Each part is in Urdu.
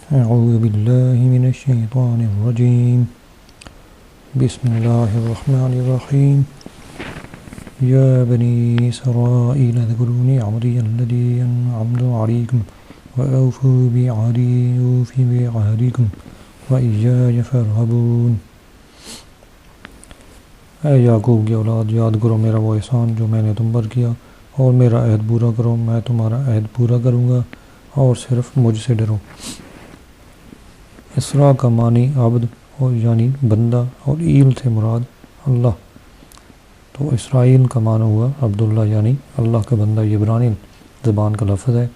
أعوذ بالله من الشيطان الرجيم. بسم الله الرحمن الرحيم. يا بني إسرائيل اذكروا نعمتي التي أنعمت عليكم وأوفوا بعهدي أوف بعهدكم وإياي فارهبون. اے یعقوب کی اولاد، یاد کرو میرا وہ احسان جو میں نے تم پر کیا، اور میرا عہد پورا کرو، میں تمہارا عہد پورا کروں گا، اور صرف مجھ سے ڈرو۔ اسراء کا معنی عبد اور یعنی بندہ، اور ایل سے مراد اللہ، تو اسرائیل کا معنی ہوا عبداللہ یعنی اللہ کا بندہ۔ یہ عبرانی زبان کا لفظ ہے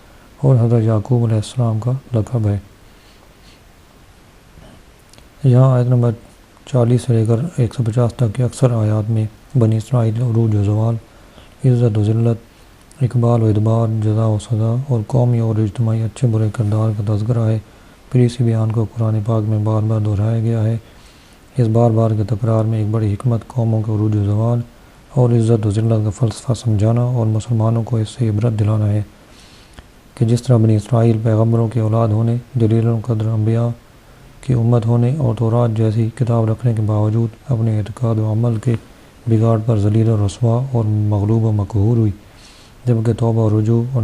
اور حضرت یعقوب علیہ السلام کا لقب ہے۔ یہاں آیت نمبر 40 سے لے کر 150 تک کے اکثر آیات میں بنی اسرائیل عروج و زوال، عزت و ذلت، اقبال و ادبار، جزا و سزا اور قومی اور اجتماعی اچھے برے کردار کا تذکرہ ہے۔ پھر اسی بیان کو قرآن پاک میں بار بار دہرایا گیا ہے۔ اس بار بار کے تکرار میں ایک بڑی حکمت قوموں کے عروج و زوال اور عزت و ذلت کا فلسفہ سمجھانا اور مسلمانوں کو اس سے عبرت دلانا ہے کہ جس طرح بنی اسرائیل پیغمبروں کی اولاد ہونے، جلیل القدر انبیاء کی امت ہونے اور تورات جیسی کتاب رکھنے کے باوجود اپنے اعتقاد و عمل کے بگاڑ پر ذلیل و رسوا اور مغلوب و مقہور ہوئی، جبکہ توبہ و رجوع اور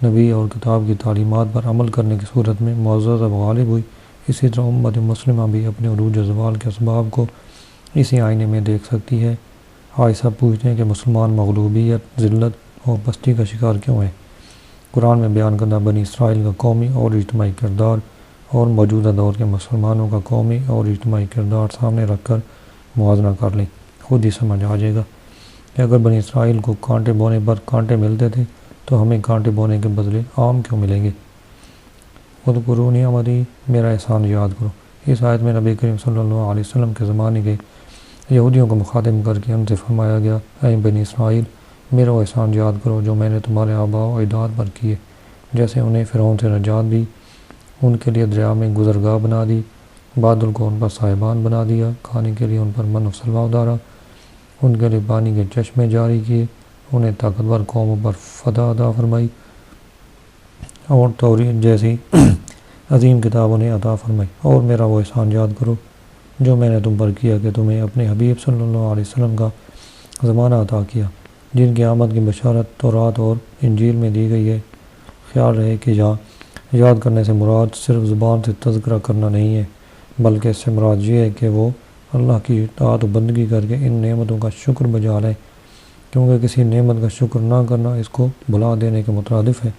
نبی اور کتاب کی تعلیمات پر عمل کرنے کی صورت میں معزز و غالب ہوئی، اسی طرح امت مسلمہ بھی اپنے عروج و زوال کے اسباب کو اسی آئینے میں دیکھ سکتی ہے۔ آج سب پوچھتے ہیں کہ مسلمان مغلوبیت، ذلت اور پستی کا شکار کیوں ہیں؟ قرآن میں بیان کردہ بنی اسرائیل کا قومی اور اجتماعی کردار اور موجودہ دور کے مسلمانوں کا قومی اور اجتماعی کردار سامنے رکھ کر موازنہ کر لیں، خود ہی سمجھ آ جائے گا کہ اگر بنی اسرائیل کو کانٹے بونے پر کانٹے ملتے تھے تو ہمیں کانٹے بونے کے بدلے آم کیوں ملیں گے؟ اذکروا نعمتی، میرا احسان یاد کرو۔ اس آیت میں نبی کریم صلی اللہ علیہ وسلم کے زمانے کے یہودیوں کو مخاطب کر کے ان سے فرمایا گیا، اے بنی اسرائیل، میرا وہ احسان یاد کرو جو میں نے تمہارے آباء و اجداد پر کیے، جیسے انہیں فرعون سے نجات دی، ان کے لیے دریا میں گزرگاہ بنا دی، بادل کو ان پر صاحبان بنا دیا، کھانے کے لیے ان پر من و سلوہ اتارا، ان کے لیے پانی کے چشمے جاری کیے، انہیں طاقتور قوموں پر فتح عطا فرمائی، اور توریت جیسی عظیم کتاب انہیں عطا فرمائی۔ اور میرا وہ احسان یاد کرو جو میں نے تم پر کیا کہ تمہیں اپنے حبیب صلی اللہ علیہ وسلم کا زمانہ عطا کیا، جن کی آمد کی بشارت تورات اور انجیل میں دی گئی ہے۔ خیال رہے کہ یہاں یاد کرنے سے مراد صرف زبان سے تذکرہ کرنا نہیں ہے، بلکہ اس سے مراد یہ ہے کہ وہ اللہ کی اطاعت و بندگی کر کے ان نعمتوں کا شکر بجا لیں، کیونکہ کسی نعمت کا شکر نہ کرنا اس کو بھلا دینے کے مترادف ہے۔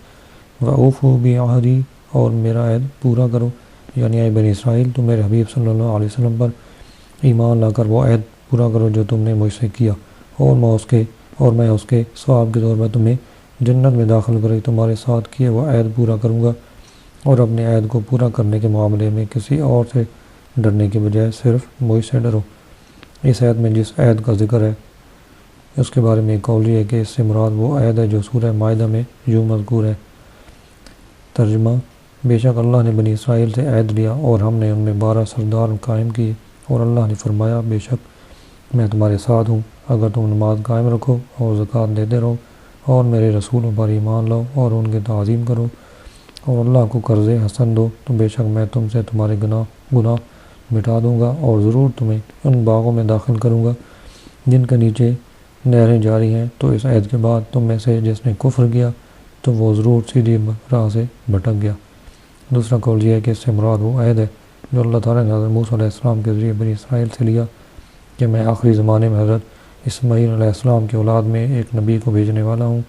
وَأَوْفُوا بِعَهْدِي، اور میرا عہد پورا کرو، یعنی اے بنی اسرائیل تم میرے حبیب صلی اللہ علیہ وسلم پر ایمان لا کر وہ عہد پورا کرو جو تم نے مجھ سے کیا، اور میں اس کے ثواب کے طور پر تمہیں جنت میں داخل کر تمہارے ساتھ کیے وہ عہد پورا کروں گا، اور اپنے عہد کو پورا کرنے کے معاملے میں کسی اور سے ڈرنے کے بجائے صرف مجھ سے ڈرو۔ اس عہد میں جس عہد کا ذکر ہے اس کے بارے میں ایک قول یہ ہے کہ اس سے مراد وہ عہد ہے جو سورہ مائدہ میں یوں مذکور ہے۔ ترجمہ: بے شک اللہ نے بنی اسرائیل سے عہد لیا اور ہم نے ان میں 12 سردار قائم کیے، اور اللہ نے فرمایا بے شک میں تمہارے ساتھ ہوں اگر تم نماز قائم رکھو اور زکوٰۃ دیتے رہو اور میرے رسولوں پر ایمان لاؤ اور ان کی تعظیم کرو اور اللہ کو قرض حسن دو، تو بے شک میں تم سے تمہارے گناہ مٹا دوں گا اور ضرور تمہیں ان باغوں میں داخل کروں گا جن کے نیچے نہریں جاری ہیں۔ تو اس عہد کے بعد تم میں سے جس نے کفر کیا تو وہ ضرور سیدھی راہ سے بھٹک گیا۔ دوسرا قول یہ ہے کہ اس سے مراد وہ عہد ہے جو اللہ تعالیٰ نے حضرت موسیٰ علیہ السلام کے ذریعے بنی اسرائیل سے لیا کہ میں آخری زمانے میں حضرت اسماعیل علیہ السلام کی اولاد میں ایک نبی کو بھیجنے والا ہوں،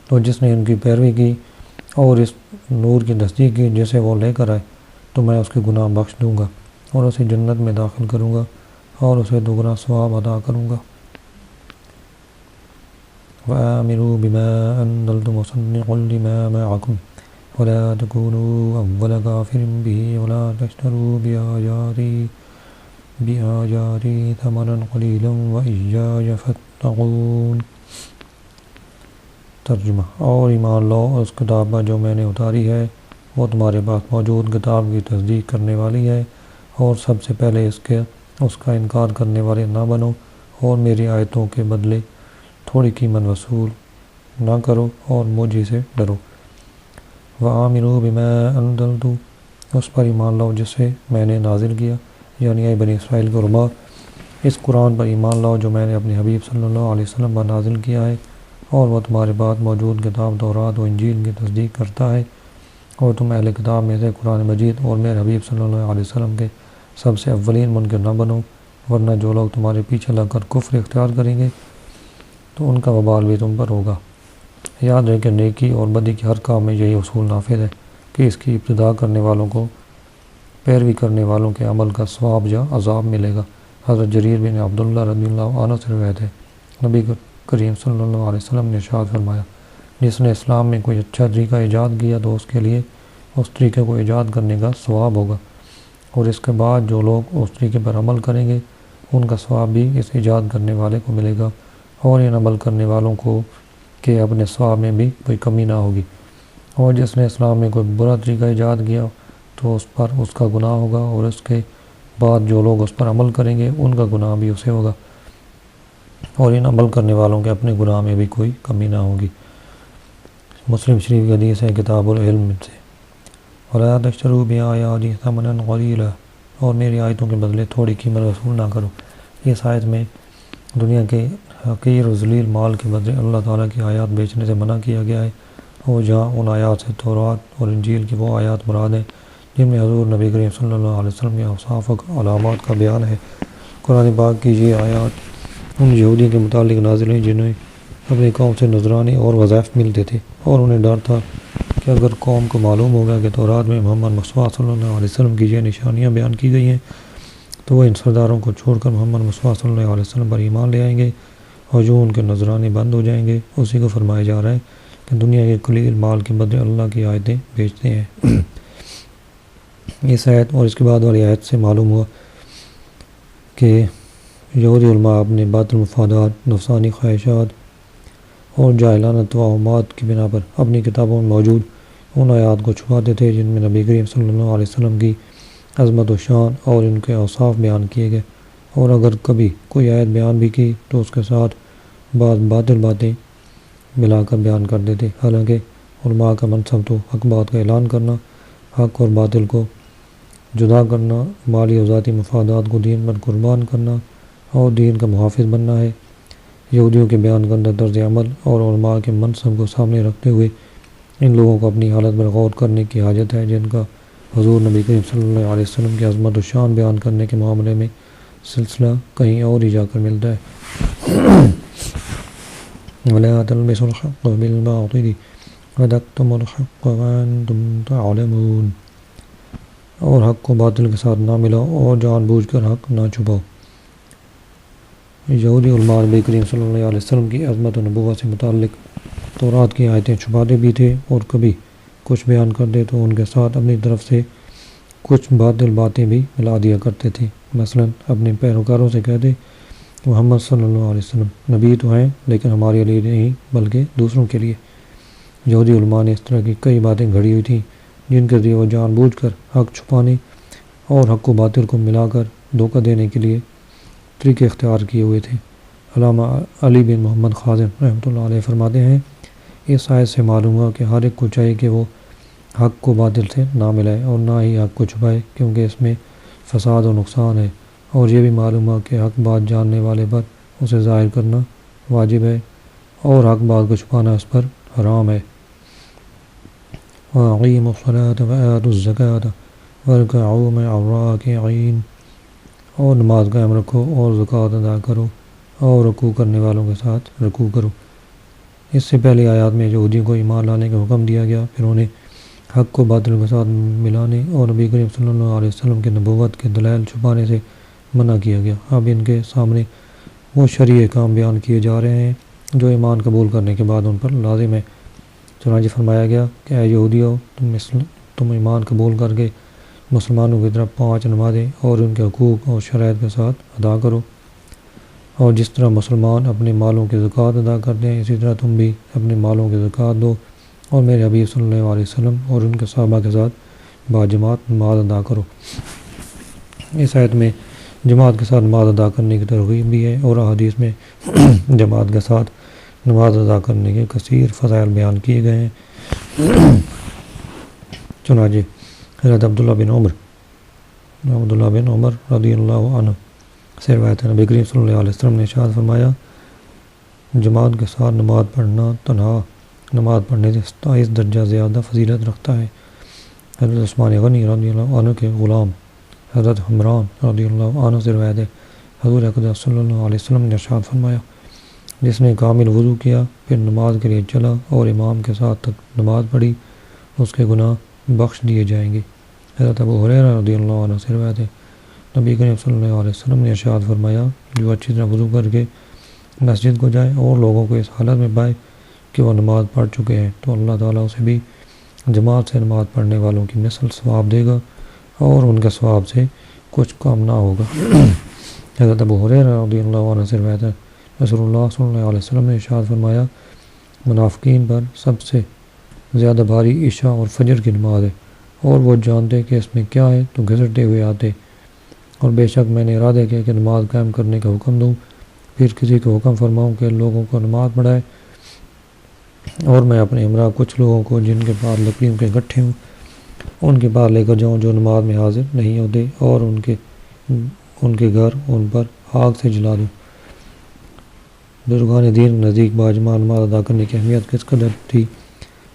تو جس نے ان کی پیروی کی اور اس نور کی تصدیق کی جسے وہ لے کر آئے تو میں اس کے گناہ بخش دوں گا اور اسے جنت میں داخل کروں گا اور اسے دوگنا ثواب عطا کروں گا۔ وَآمِنُوا بِمَا أَنزَلْتُ مُصَدِّقًا لِمَا مَعَكُمْ وَلَا تَكُونُوا أَوَّلَ كَافِرٍ بِهِ وَلَا تَشْتَرُوا بِآيَاتِي ثَمَنًا قَلِيلًا وَإِيَّايَ فَاتَّقُونِ۔ ترجمہ: اور ایمان لاؤ اس کتاب پر جو میں نے اتاری ہے، وہ تمہارے پاس موجود کتاب کی تصدیق کرنے والی ہے، اور سب سے پہلے اس کا انکار کرنے والے نہ بنو، اور میری آیتوں کے بدلے تھوڑی قیمت وصول نہ کرو اور مجھ ہی سے ڈرو۔ وآمنوا بما انزلت، اس پر ایمان لاؤ جسے میں نے نازل کیا، یعنی اے بنی اسرائیل کے علماء، اس قرآن پر ایمان لاؤ جو میں نے اپنے حبیب صلی اللہ علیہ وسلم پر نازل کیا ہے، اور وہ تمہارے بعد موجود کتاب تورات و انجیل کی تصدیق کرتا ہے، اور تم اہل کتاب میں سے قرآن مجید اور میرے حبیب صلی اللہ علیہ وسلم کے سب سے اولین منکر نہ بنو، ورنہ جو لوگ تمہارے پیچھے لگ کر کفر اختیار کریں گے تو ان کا وبال بھی تم پر ہوگا۔ یاد رہے کہ نیکی اور بدی کے ہر کام میں یہی اصول نافذ ہے کہ اس کی ابتدا کرنے والوں کو پیروی کرنے والوں کے عمل کا ثواب یا عذاب ملے گا۔ حضرت جریر بن عبداللہ رضی اللہ عنہ سے روایت ہے، نبی کریم صلی اللہ علیہ وسلم نے ارشاد فرمایا، جس نے اسلام میں کوئی اچھا طریقہ ایجاد کیا تو اس کے لیے اس طریقے کو ایجاد کرنے کا ثواب ہوگا، اور اس کے بعد جو لوگ اس طریقے پر عمل کریں گے ان کا ثواب بھی اس ایجاد کرنے والے کو ملے گا، اور ان عمل کرنے والوں کو کہ اپنے ثواب میں بھی کوئی کمی نہ ہوگی۔ اور جس نے اسلام میں کوئی برا طریقہ ایجاد کیا تو اس پر اس کا گناہ ہوگا، اور اس کے بعد جو لوگ اس پر عمل کریں گے ان کا گناہ بھی اسے ہوگا، اور ان عمل کرنے والوں کے اپنے گناہ میں بھی کوئی کمی نہ ہوگی۔ مسلم شریف کی حدیث ہے کتاب العلم سے، وَلَا تَشْتَرُوا بِآيَاتِي ثَمَنًا قَلِيلًا، اور میری آیتوں کے بدلے تھوڑی قیمت وصول نہ کرو۔ اس آیت میں دنیا کے حقیر و ذلیل مال کے بدلے اللہ تعالیٰ کی آیات بیچنے سے منع کیا گیا ہے، اور جہاں ان آیات سے تورات اور انجیل کی وہ آیات مراد ہیں جن میں حضور نبی کریم صلی اللہ علیہ وسلم کے اوصاف و علامات کا بیان ہے۔ قرآن پاک کی یہ آیات ان یہودیوں کے متعلق نازل ہیں جنہیں اپنی قوم سے نذرانے اور وظائف ملتے تھے، اور انہیں ڈر تھا کہ اگر قوم کو معلوم ہوگا کہ تورات میں محمد مصطفیٰ صلی اللہ علیہ وسلم کی یہ نشانیاں بیان کی گئی ہیں تو وہ ان سرداروں کو چھوڑ کر محمد مصطفیٰ صلی اللہ علیہ وسلم پر ایمان لے آئیں گے، اور جو ان کے نذرانے بند ہو جائیں گے۔ اسی کو فرمایا جا رہا ہے کہ دنیا کے قلیل مال کے بدلے اللہ کی آیتیں بیچتے ہیں۔ اس آیت اور اس کے بعد والی آیت سے معلوم ہوا کہ یہودی علماء اپنے باطل مفادات، نفسانی خواہشات اور جاہلانہ توہمات کی بنا پر اپنی کتابوں میں موجود ان آیات کو چھپاتے تھے جن میں نبی کریم صلی اللہ علیہ وسلم کی عظمت و شان اور ان کے اوصاف بیان کیے گئے، اور اگر کبھی کوئی آیت بیان بھی کی تو اس کے ساتھ بعض باطل باتیں ملا کر بیان کر دیتے۔ حالانکہ علماء کا منصب تو حق بات کا اعلان کرنا، حق اور باطل کو جدا کرنا، مالی و ذاتی مفادات کو دین پر قربان کرنا اور دین کا محافظ بننا ہے۔ یہودیوں کے بیان کردہ طرز عمل اور علماء کے منصب کو سامنے رکھتے ہوئے ان لوگوں کو اپنی حالت پر غور کرنے کی حاجت ہے جن کا حضور نبی کریم صلی اللہ علیہ وسلم کی عظمت و شان بیان کرنے کے معاملے میں سلسلہ کہیں اور ہی جا کر ملتا ہے۔ وَلَا تَلْبِسُوا الْحَقَّ بِالْبَاطِلِ وَتَكْتُمُوا الْحَقَّ وَأَنْتُمْ تَعْلَمُونَ، اور حق کو باطل کے ساتھ نہ ملاؤ اور جان بوجھ کر حق نہ چھپاؤ۔ یہودی علماء نبی کریم صلی اللہ علیہ وسلم کی عظمت و نبوت سے متعلق تورات کی آیتیں چھپاتے بھی تھے، اور کبھی کچھ بیان کرتے تو ان کے ساتھ اپنی طرف سے کچھ باطل باتیں بھی ملا دیا کرتے تھے۔ مثلا اپنے پیروکاروں سے کہتے محمد صلی اللہ علیہ وسلم نبی تو ہیں لیکن ہمارے لیے نہیں بلکہ دوسروں کے لیے۔ یہودی علماء نے اس طرح کی کئی باتیں گھڑی ہوئی تھیں جن کے ذریعے وہ جان بوجھ کر حق چھپانے اور حق و باطل کو ملا کر دھوکہ دینے کے لیے طریقے اختیار کیے ہوئے تھے۔ علامہ علی بن محمد خازن رحمۃ اللہ علیہ فرماتے ہیں، اس آیت سے معلوم ہوا کہ ہر ایک کو چاہیے کہ وہ حق کو باطل سے نہ ملائے اور نہ ہی حق کو چھپائے، کیونکہ اس میں فساد و نقصان ہے، اور یہ بھی معلوم ہوا کہ حق بات جاننے والے پر اسے ظاہر کرنا واجب ہے اور حق بات کو چھپانا اس پر حرام ہے۔ وَأَقِیمُوا الصَّلَاةَ وَآتُوا الزَّکَاةَ وَارْکَعُوا مَعَ الرَّاکِعِینَ، اور نماز قائم رکھو اور زکوٰۃ ادا کرو اور رکوع کرنے والوں کے ساتھ رکوع کرو۔ اس سے پہلے آیات میں یہودیوں کو ایمان لانے کا حکم دیا گیا، پھر انہیں حق کو باطل کے ساتھ ملانے اور نبی کریم صلی اللہ علیہ وسلم کے نبوت کے دلائل چھپانے سے منع کیا گیا۔ اب ان کے سامنے وہ شرعی احکام بیان کیے جا رہے ہیں جو ایمان قبول کرنے کے بعد ان پر لازم ہے۔ چنانچہ فرمایا گیا کہ اے یہودیو، تم ایمان قبول کر کے مسلمانوں کی طرف 5 نمازیں اور ان کے حقوق اور شرائط کے ساتھ ادا کرو، اور جس طرح مسلمان اپنے مالوں کی زکوٰۃ ادا کرتے ہیں اسی طرح تم بھی اپنے مالوں کی زکوٰۃ دو، اور میرے حبیب صلی اللہ علیہ وسلم اور ان کے صحابہ کے ساتھ باجماعت نماز ادا کرو۔ اس آیت میں جماعت کے ساتھ نماز ادا کرنے کی ترغیب بھی ہے، اور احادیث میں جماعت کے ساتھ نماز ادا کرنے کے کثیر فضائل بیان کیے گئے ہیں۔ چنانچہ حضرت عبداللہ بن عمر رضی اللہ عنہ سے روایت ہے، نبی کریم صلی اللہ علیہ وسلم نے ارشاد فرمایا، جماعت کے ساتھ نماز پڑھنا تنہا نماز پڑھنے سے 27 درجہ زیادہ فضیلت رکھتا ہے۔ حضرت عثمان غنی رضی اللہ عنہ کے غلام حضرت حمران رضی اللہ عنہ سے روایت ہے، حضور اقدس صلی اللہ علیہ وسلم نے ارشاد فرمایا، جس نے کامل وضو کیا پھر نماز کے لیے چلا اور امام کے ساتھ تک نماز پڑھی، اس کے گناہ بخش دیے جائیں گے۔ حضرت ابو ہریرہ رضی اللہ عنہ سے روایت ہے، نبی کریم صلی اللہ علیہ وسلم نے ارشاد فرمایا، جو اچھی طرح وضو کر کے مسجد کو جائے اور لوگوں کو اس حالت میں پائے کہ وہ نماز پڑھ چکے ہیں تو اللہ تعالیٰ اسے بھی جماعت سے نماز پڑھنے والوں کی مثل ثواب دے گا اور ان کے ثواب سے کچھ کم نہ ہوگا۔ حضرت ابو ہریرہ رضی اللہ عنہ سے روایت ہے، رسول اللہ صلی اللہ علیہ وسلم نے ارشاد فرمایا، منافقین پر سب سے زیادہ بھاری عشاء اور فجر کی نماز ہے، اور وہ جانتے کہ اس میں کیا ہے تو گھسٹتے ہوئے آتے، اور بے شک میں نے ارادہ کیا کہ نماز قائم کرنے کا حکم دوں، پھر کسی کو حکم فرماؤں کہ لوگوں کو نماز پڑھائے، اور میں اپنے ہمراہ کچھ لوگوں کو جن کے پاس لکڑیوں کے گٹھے ہوں ان کے پاس لے کر جاؤں جو نماز میں حاضر نہیں ہوتے، اور ان کے گھر ان پر آگ سے جلا دوں۔ بزرگان دین نزدیک باجماع نماز ادا کرنے کی اہمیت کس قدر تھی،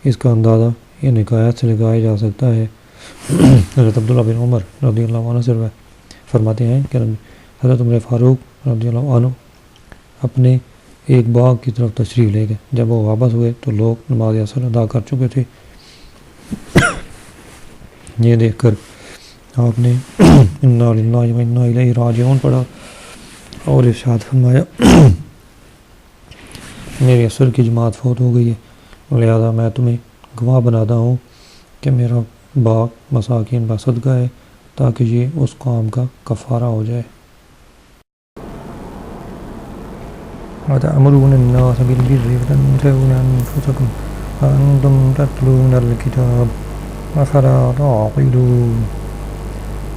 اس کا اندازہ ان حکایات سے لگایا جا سکتا ہے۔ حضرت عبداللہ بن عمر رضی اللہ عنہ سے فرماتے ہیں کہ حضرت عمر فاروق رضی اللہ عنہ اپنے ایک باغ کی طرف تشریف لے گئے، جب وہ واپس ہوئے تو لوگ نماز عصر ادا کر چکے تھے۔ یہ دیکھ کر آپ نے انا للہ و انا الیہ راجعون پڑھا اور ارشاد فرمایا، میری عصر کی جماعت فوت ہو گئی ہے، لہذا میں تمہیں گواہ بناتا ہوں کہ میرا باغ مساکین کا صدقہ ہے تاکہ یہ اس کام کا کفارہ ہو جائے۔ وَتَأْمُرُونَ النَّاسَ بِالْبِرِّ وَتَنْسَوْنَ أَنفُسَكُمْ وَأَنْتُمْ تَتْلُونَ الْكِتَابَ أَفَلَا تَعْقِلُونَ،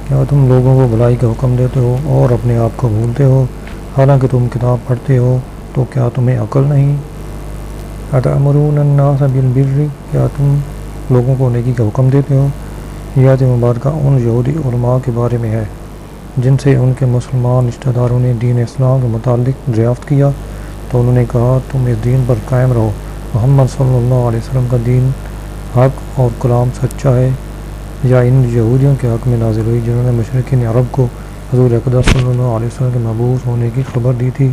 کیا تم لوگوں کو بھلائی کا حکم دیتے ہو اور اپنے آپ کو بھولتے ہو، حالانکہ تم کتاب پڑھتے ہو، تو کیا تمہیں عقل نہیں؟ وَتَأْمُرُونَ النَّاسَ بِالْبِرِّ، کیا تم لوگوں کو نیکی کا حکم دیتے ہو۔ یہ آیت مبارکہ ان یہودی علماء کے بارے میں ہے جن سے ان کے مسلمان رشتہ داروں نے دین اسلام کے متعلق دریافت کیا تو انہوں نے کہا، تم اس دین پر قائم رہو، محمد صلی اللہ علیہ وسلم کا دین حق اور کلام سچا ہے۔ یا ان یہودیوں کے حق میں نازل ہوئی جنہوں نے مشرکین عرب کو حضور اقدس صلی اللہ علیہ وسلم کے مبعوث ہونے کی خبر دی تھی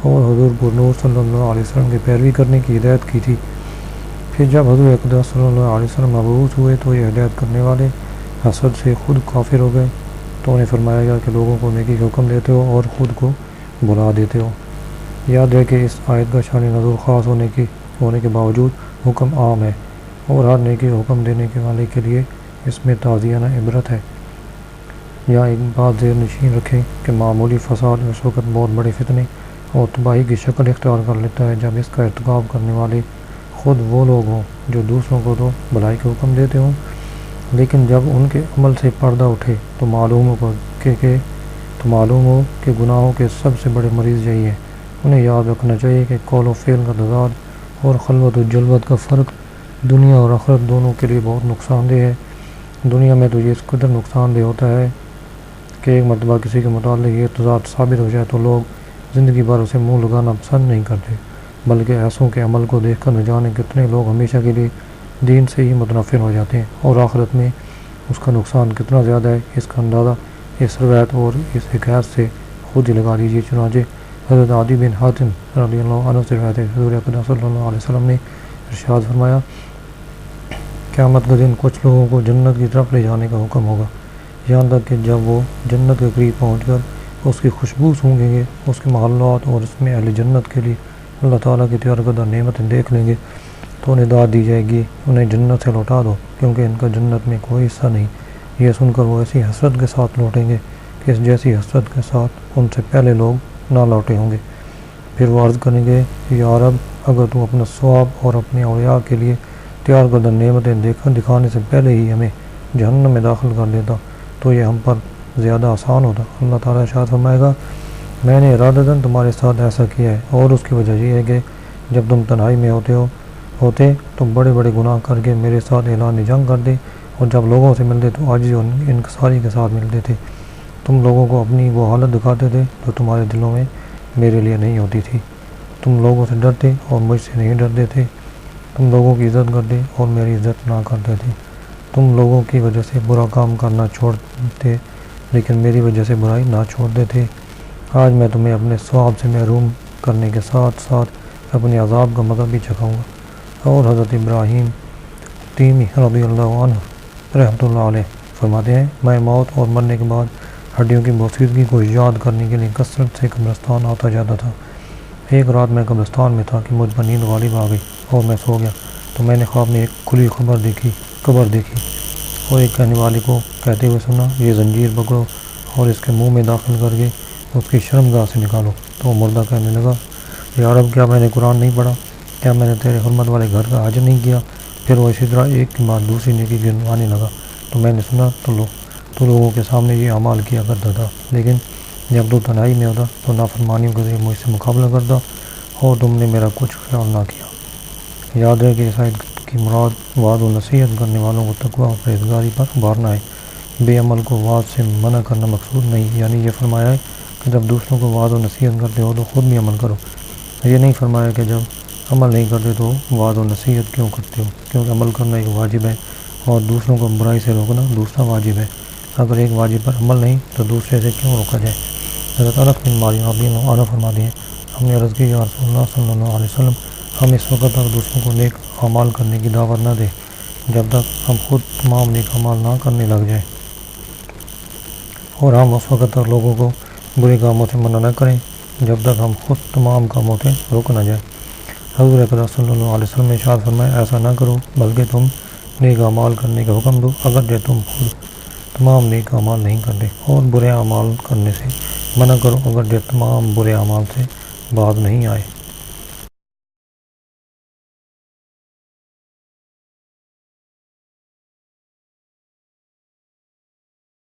اور حضور پرنور صلی اللہ علیہ وسلم کی پیروی کرنے کی ہدایت کی تھی۔ پھر جب حضور اقدس صلی اللہ علیہ وسلم مبعوث ہوئے تو یہ ہدایت کرنے والے حسد سے خود کافر ہو گئے، تو انہیں فرمایا گیا کہ لوگوں کو نیکی کا حکم دیتے ہو اور خود کو بھلا دیتے ہو۔ یاد ہے کہ اس آیت کا شان نزول خاص ہونے کے باوجود حکم عام ہے، اور ہر نیکی کا حکم دینے کے والے کے لیے اس میں تعزیانہ عبرت ہے۔ یہاں ایک بات ذہن نشین رکھیں کہ معمولی فساد اس وقت بہت بڑے فتنے اور تباہی کی شکل اختیار کر لیتا ہے جب اس کا ارتکاب کرنے والے خود وہ لوگ ہوں جو دوسروں کو تو بھلائی کا حکم دیتے ہوں، لیکن جب ان کے عمل سے پردہ اٹھے تو معلوم ہو کہ گناہوں کے سب سے بڑے مریض یہی ہیں۔ انہیں یاد رکھنا چاہیے کہ قول و فعل کا تضاد اور خلوت و جلوت کا فرق دنیا اور آخرت دونوں کے لیے بہت نقصان دہ ہے۔ دنیا میں تو یہ اس قدر نقصان دہ ہوتا ہے کہ ایک مرتبہ کسی کے متعلق یہ تضاد ثابت ہو جائے تو لوگ زندگی بھر اسے منہ لگانا پسند نہیں کرتے، بلکہ ایسوں کے عمل کو دیکھ کر نہ جانے کتنے لوگ ہمیشہ کے لیے دین سے ہی متنفر ہو جاتے ہیں، اور آخرت میں اس کا نقصان کتنا زیادہ ہے اس کا اندازہ اس روایت اور اس حکایت سے خود ہی لگا دیجیے۔ چنانچہ حضرت عدی بن حاتم رضی اللہ عنہ سے روایت ہے، حضور اقدس صلی اللہ علیہ وسلم نے ارشاد فرمایا، قیامت کا دن کچھ لوگوں کو جنت کی طرف لے جانے کا حکم ہوگا، یہاں تک کہ جب وہ جنت کے قریب پہنچ کر اس کی خوشبو سونگیں گے، اس کے محلات اور اس میں اہل جنت کے لیے اللہ تعالیٰ کی تیار کردہ نعمتیں دیکھ لیں گے تو انہیں داد دی جائے گی، انہیں جنت سے لوٹا دو کیونکہ ان کا جنت میں کوئی حصہ نہیں۔ یہ سن کر وہ ایسی حسرت کے ساتھ لوٹیں گے کہ اس جیسی حسرت کے ساتھ ان سے پہلے لوگ نہ لوٹے ہوں گے۔ پھر وہ عرض کریں گے، یا رب، اگر تو اپنا ثواب اور اپنے اولیاء کے لیے تیار کردہ نعمتیں دکھانے سے پہلے ہی ہمیں جہنم میں داخل کر دیتا تو یہ ہم پر زیادہ آسان ہوتا۔ اللہ تعالیٰ ارشاد فرمائے گا، میں نے ارادتاً تمہارے ساتھ ایسا کیا ہے، اور اس کی وجہ یہ ہے کہ جب تم تنہائی میں ہوتے تو بڑے بڑے گناہ کر کے میرے ساتھ اعلان جنگ کرتے اور جب لوگوں سے ملتے تو عاجزی اور انکساری کے ساتھ ملتے تھے۔ تم لوگوں کو اپنی وہ حالت دکھاتے تھے جو تمہارے دلوں میں میرے لیے نہیں ہوتی تھی۔ تم لوگوں سے ڈرتے اور مجھ سے نہیں ڈرتے تھے۔ تم لوگوں کی عزت کرتے اور میری عزت نہ کرتے تھے۔ تم لوگوں کی وجہ سے برا کام کرنا چھوڑتے لیکن میری وجہ سے برائی نہ چھوڑتے تھے۔ آج میں تمہیں اپنے ثواب سے محروم کرنے کے ساتھ ساتھ اپنے عذاب کا مزہ بھی چکھاؤں گا۔ اور حضرت ابراہیم تیمی رضی اللہ عنہ رحمۃ اللہ علیہ فرماتے ہیں، میں موت اور مرنے کے بعد ہڈیوں کی بوسیدگی کو یاد کرنے کے لیے کثرت سے قبرستان آتا جاتا تھا۔ ایک رات میں قبرستان میں تھا کہ مجھ پر نیند غالب آ گئی اور میں سو گیا تو میں نے خواب میں ایک کھلی قبر دیکھی اور ایک کہنے والے کو کہتے ہوئے سنا، یہ زنجیر پکڑو اور اس کے منہ میں داخل کر کے اس کی شرمگاہ سے نکالو۔ تو وہ مردہ کہنے لگا، یا رب، کیا میں نے قرآن نہیں پڑھا؟ کیا میں نے تیرے حرمت والے گھر کا حج نہیں کیا؟ پھر وہ اسی طرح ایک کے بعد دوسری نیکی گنوانے لگا تو میں نے سنا تو لوگوں کے سامنے یہ اعمال کیا کرتا تھا، لیکن جب تو تنہائی میں ہوتا تو نافرمانیوں کے ذریعے مجھ سے مقابلہ کرتا اور تم نے میرا کچھ خیال نہ کیا۔ یاد ہے کہ اس آیت کی مراد وعظ و نصیحت کرنے والوں کو تقویٰ اور پرہیزگاری پر ابھارنا ہے۔ بے عمل کو وعظ سے منع کرنا مقصود نہیں، یعنی یہ فرمایا ہے کہ جب دوسروں کو وعظ و نصیحت کرتے ہو تو خود بھی عمل کرو۔ یہ نہیں فرمایا کہ جب عمل نہیں کرتے تو وعظ و نصیحت کیوں کرتے ہو، کیونکہ عمل کرنا ایک واجب ہے اور دوسروں کو برائی سے روکنا دوسرا واجب ہے۔ اگر ایک واجب پر عمل نہیں تو دوسرے سے کیوں روکا جائے؟ حضرت انس بن مالک رضی اللہ عنہ فرماتے ہیں، ہم نے عرض کی، یا رسول اللہ صلی اللہ علیہ وسلم، ہم اس وقت تک دوسروں کو نیک اعمال کرنے کی دعوت نہ دیں جب تک ہم خود تمام نیک اعمال نہ کرنے لگ جائیں، اور ہم اس وقت تک لوگوں کو برے کاموں سے منع نہ کریں جب تک ہم خود تمام کاموں سے رک نہ جائیں۔ حضور اقدس صلی اللہ علیہ وسلم نے ارشاد فرمایا، ایسا نہ کرو بلکہ تم نیک اعمال کرنے کا حکم دو اگرچہ تم خود تمام نیک اعمال نہیں کرتے، اور برے اعمال کرنے سے منع کرو اگرچہ تمام برے اعمال سے باز نہیں آئے۔